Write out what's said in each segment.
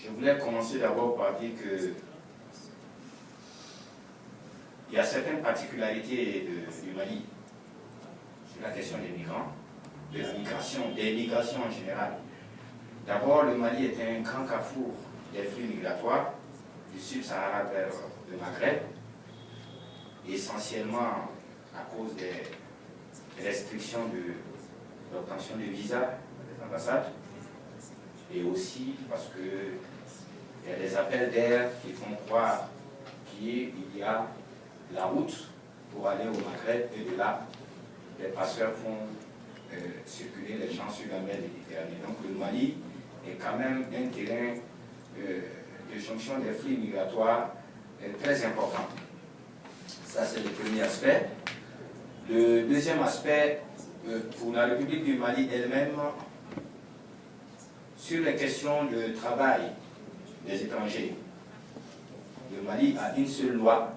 Je voulais commencer d'abord par dire que il y a certaines particularités du Mali sur la question des migrants, de la migration, des migrations en général. D'abord, le Mali est un grand carrefour des flux migratoires du Sub-Sahara vers le Maghreb, essentiellement à cause des restrictions d'obtention de visas des ambassades, et aussi parce qu'il y a des appels d'air qui font croire qu'il y a la route pour aller au Maghreb, et de là, les passeurs font circuler les gens sur la mer Méditerranée. Donc le Mali est quand même un terrain de jonction des flux migratoires très important. Ça, c'est le premier aspect. Le deuxième aspect, pour la République du Mali elle-même, sur les questions de travail des étrangers, le Mali a une seule loi,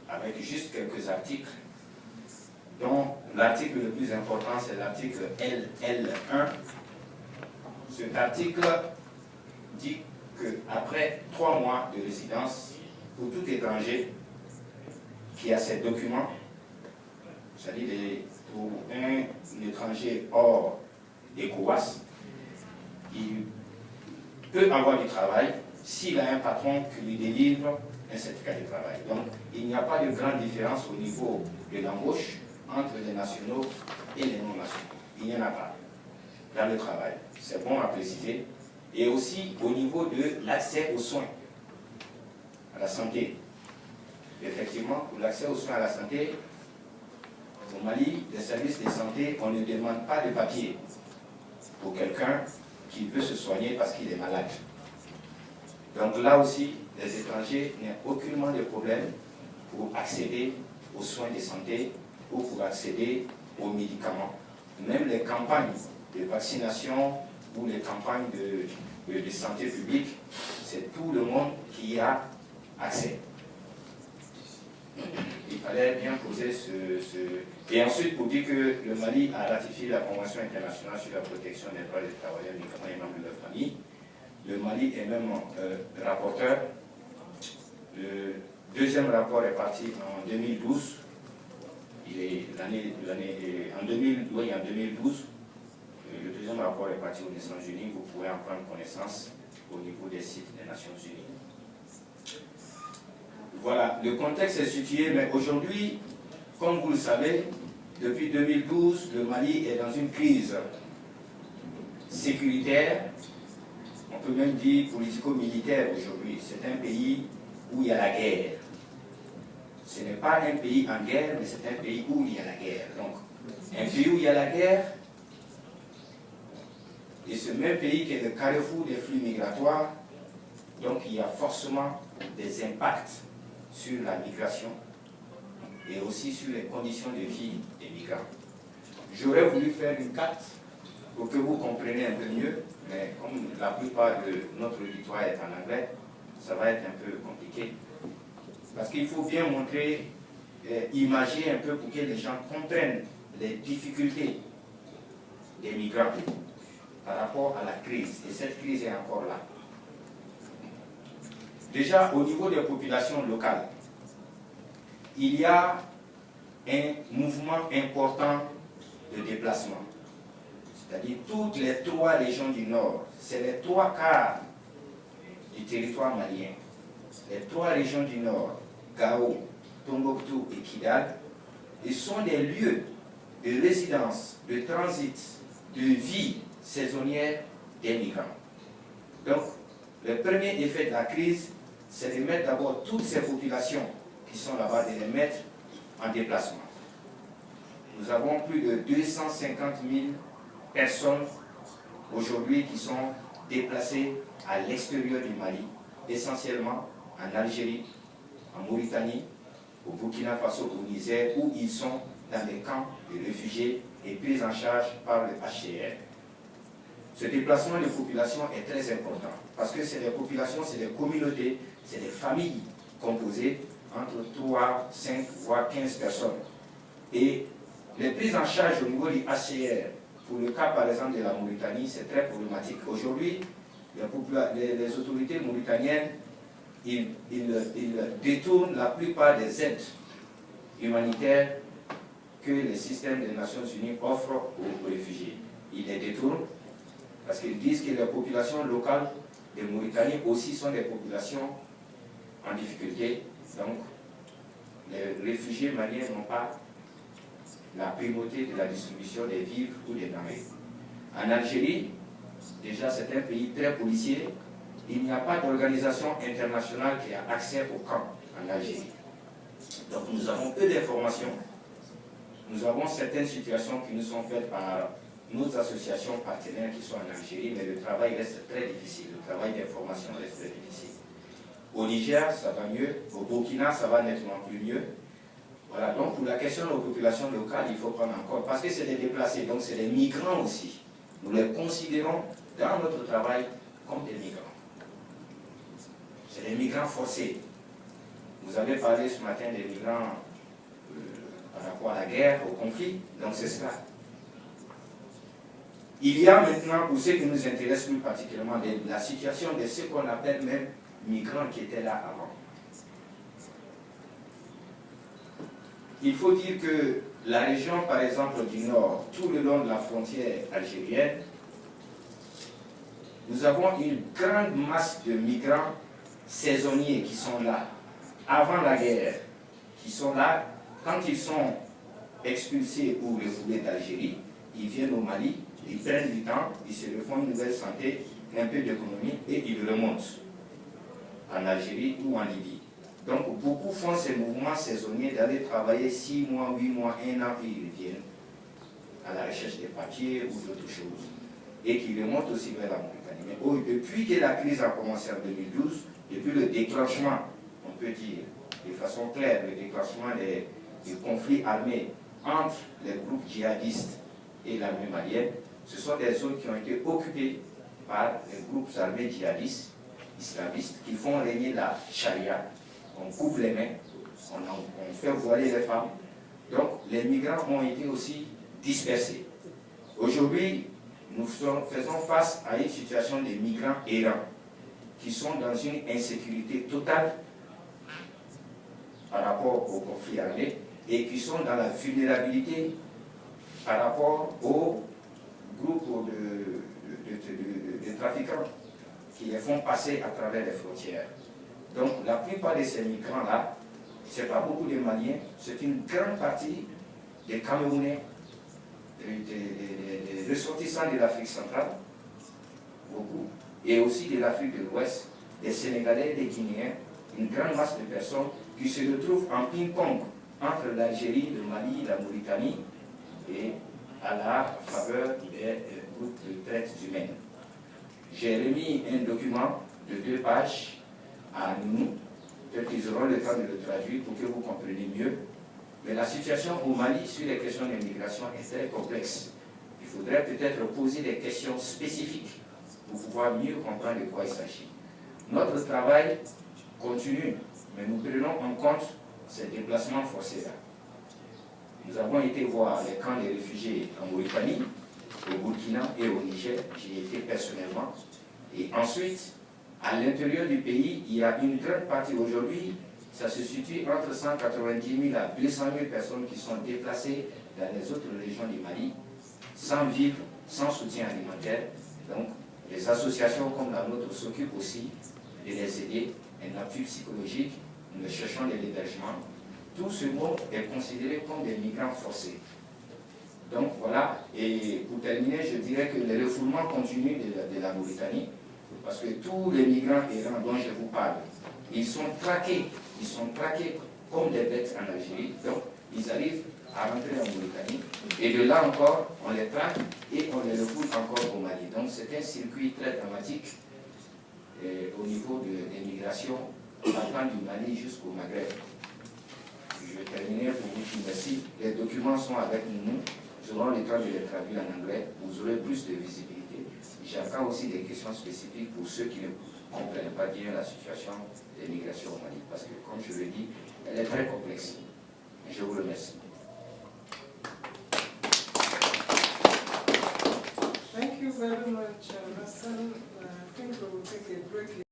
avec juste quelques articles, dont l'article le plus important, c'est l'article LL1. Cet article dit qu'après 3 mois de résidence, pour tout étranger qui a ses documents, c'est-à-dire pour un étranger hors ECOWAS, il peut avoir du travail s'il a un patron qui lui délivre un certificat de travail. Donc, il n'y a pas de grande différence au niveau de l'embauche entre les nationaux et les non-nationaux. Il n'y en a pas dans le travail. C'est bon à préciser. Et aussi au niveau de l'accès aux soins, à la santé. Effectivement, pour l'accès aux soins à la santé, au Mali, les services de santé, on ne demande pas de papier pour quelqu'un qui veut se soigner parce qu'il est malade. Donc là aussi, les étrangers n'ont aucunement de problème pour accéder aux soins de santé ou pour accéder aux médicaments. Même les campagnes de vaccination ou les campagnes de santé publique, c'est tout le monde qui y a accès. Il fallait bien poser Et ensuite, pour dire que le Mali a ratifié la Convention internationale sur la protection des droits des travailleurs migrants et membres de leur famille. Le Mali est même rapporteur. Le deuxième rapport est parti en 2012. En 2012. Le deuxième rapport est parti aux Nations Unies. Vous pouvez en prendre connaissance au niveau des sites des Nations Unies. Voilà, le contexte est situé, mais aujourd'hui, comme vous le savez, depuis 2012, le Mali est dans une crise sécuritaire, on peut même dire politico-militaire aujourd'hui. C'est un pays où il y a la guerre. Ce n'est pas un pays en guerre, mais c'est un pays où il y a la guerre. Donc, un pays où il y a la guerre, et ce même pays qui est le carrefour des flux migratoires, donc il y a forcément des impacts sur la migration et aussi sur les conditions de vie des migrants. J'aurais voulu faire une carte pour que vous compreniez un peu mieux, mais comme la plupart de notre auditoire est en anglais, ça va être un peu compliqué. Parce qu'il faut bien montrer, imager un peu pour que les gens comprennent les difficultés des migrants par rapport à la crise. Et cette crise est encore là. Déjà, au niveau des populations locales, il y a un mouvement important de déplacement. C'est-à-dire toutes les 3 régions du Nord, c'est les 3/4 du territoire malien. Les 3 régions du Nord, Gao, Tombouctou et Kidal, ils sont des lieux de résidence, de transit, de vie saisonnière des migrants. Donc, le premier effet de la crise, c'est de mettre d'abord toutes ces populations qui sont là-bas, de les mettre en déplacement. Nous avons plus de 250 000 personnes aujourd'hui qui sont déplacées à l'extérieur du Mali, essentiellement en Algérie, en Mauritanie, au Burkina Faso, au Niger, où ils sont dans des camps de réfugiés et pris en charge par le HCR. Ce déplacement de population est très important parce que c'est des populations, c'est des communautés, c'est des familles composées entre 3, 5, voire 15 personnes. Et les prises en charge au niveau du HCR, pour le cas par exemple de la Mauritanie, c'est très problématique. Aujourd'hui, les autorités mauritaniennes, ils détournent la plupart des aides humanitaires que les systèmes des Nations Unies offrent aux réfugiés. Ils les détournent parce qu'ils disent que les populations locales de Mauritanie aussi sont des populations en difficulté. Donc, les réfugiés maliens n'ont pas la primauté de la distribution des vivres ou des denrées. En Algérie, déjà c'est un pays très policier, il n'y a pas d'organisation internationale qui a accès au camp en Algérie. Donc nous avons peu d'informations, nous avons certaines situations qui nous sont faites par nos associations partenaires qui sont en Algérie, mais le travail reste très difficile, le travail d'information reste très difficile. Au Niger, ça va mieux, au Burkina, ça va nettement plus mieux. Voilà, donc pour la question de nos populations locales, il faut prendre en compte, parce que c'est des déplacés, donc c'est des migrants aussi. Nous les considérons dans notre travail comme des migrants. C'est des migrants forcés. Vous avez parlé ce matin des migrants par rapport à la guerre, au conflit, donc c'est cela. Il y a maintenant, pour ce qui nous intéresse plus particulièrement, la situation de ce qu'on appelle même migrants qui étaient là avant. Il faut dire que la région, par exemple, du Nord, tout le long de la frontière algérienne, nous avons une grande masse de migrants saisonniers qui sont là, avant la guerre, qui sont là, quand ils sont expulsés ou refoulés d'Algérie, ils viennent au Mali, ils prennent du temps, ils se refont une nouvelle santé, un peu d'économie, et ils remontent en Algérie ou en Libye. Donc beaucoup font ces mouvements saisonniers d'aller travailler 6 mois, 8 mois, 1 an, et ils reviennent à la recherche des papiers ou d'autres choses, et qui remontent aussi vers la Mauritanie. Mais depuis que la crise a commencé en 2012, depuis le déclenchement, on peut dire de façon claire, le déclenchement des conflits armés entre les groupes djihadistes et l'armée malienne, ce sont des zones qui ont été occupées par les groupes armés djihadistes, islamistes, qui font régner la charia. On coupe les mains, on fait voiler les femmes. Donc les migrants ont été aussi dispersés. Aujourd'hui, nous faisons face à une situation de migrants errants qui sont dans une insécurité totale par rapport au conflit armé et qui sont dans la vulnérabilité par rapport aux groupes de trafiquants qui les font passer à travers les frontières. Donc la plupart de ces migrants-là, ce n'est pas beaucoup de Maliens, c'est une grande partie des Camerounais, des ressortissants de l'Afrique centrale, beaucoup, et aussi de l'Afrique de l'Ouest, des Sénégalais, des Guinéens, une grande masse de personnes qui se retrouvent en ping-pong entre l'Algérie, le Mali, la Mauritanie, et à la faveur des groupes de traite humaine. J'ai remis un document de 2 pages à nous, peut-être qu'ils auront le temps de le traduire pour que vous compreniez mieux. Mais la situation au Mali sur les questions d'immigration est très complexe. Il faudrait peut-être poser des questions spécifiques pour pouvoir mieux comprendre de quoi il s'agit. Notre travail continue, mais nous prenons en compte ces déplacements forcés-là. Nous avons été voir les camps des réfugiés en Mauritanie, au Burkina et au Niger, j'y étais personnellement. Et ensuite, à l'intérieur du pays, il y a une grande partie aujourd'hui, ça se situe entre 190 000 à 200 000 personnes qui sont déplacées dans les autres régions du Mali, sans vivre, sans soutien alimentaire. Donc, les associations comme la nôtre s'occupent aussi de les aider, un appui psychologique, nous cherchons de l'hébergement. Tout ce monde est considéré comme des migrants forcés. Donc voilà, et pour terminer, je dirais que le refoulement continue de la Mauritanie, parce que tous les migrants errants dont je vous parle, ils sont traqués comme des bêtes en Algérie, donc ils arrivent à rentrer en Mauritanie, et de là encore, on les traque et on les refoule encore au Mali. Donc c'est un circuit très dramatique au niveau de l'immigration, partant du Mali jusqu'au Maghreb. Je vais terminer pour vous dire merci. Les documents sont avec nous. Nous aurons le temps de les traduire en anglais. Vous aurez plus de visibilité. J'attends aussi des questions spécifiques pour ceux qui ne comprennent pas bien la situation de l'immigration au Mali. Parce que, comme je l'ai dit, elle est très complexe. Je vous remercie. Thank you very much, Hassan. I think we break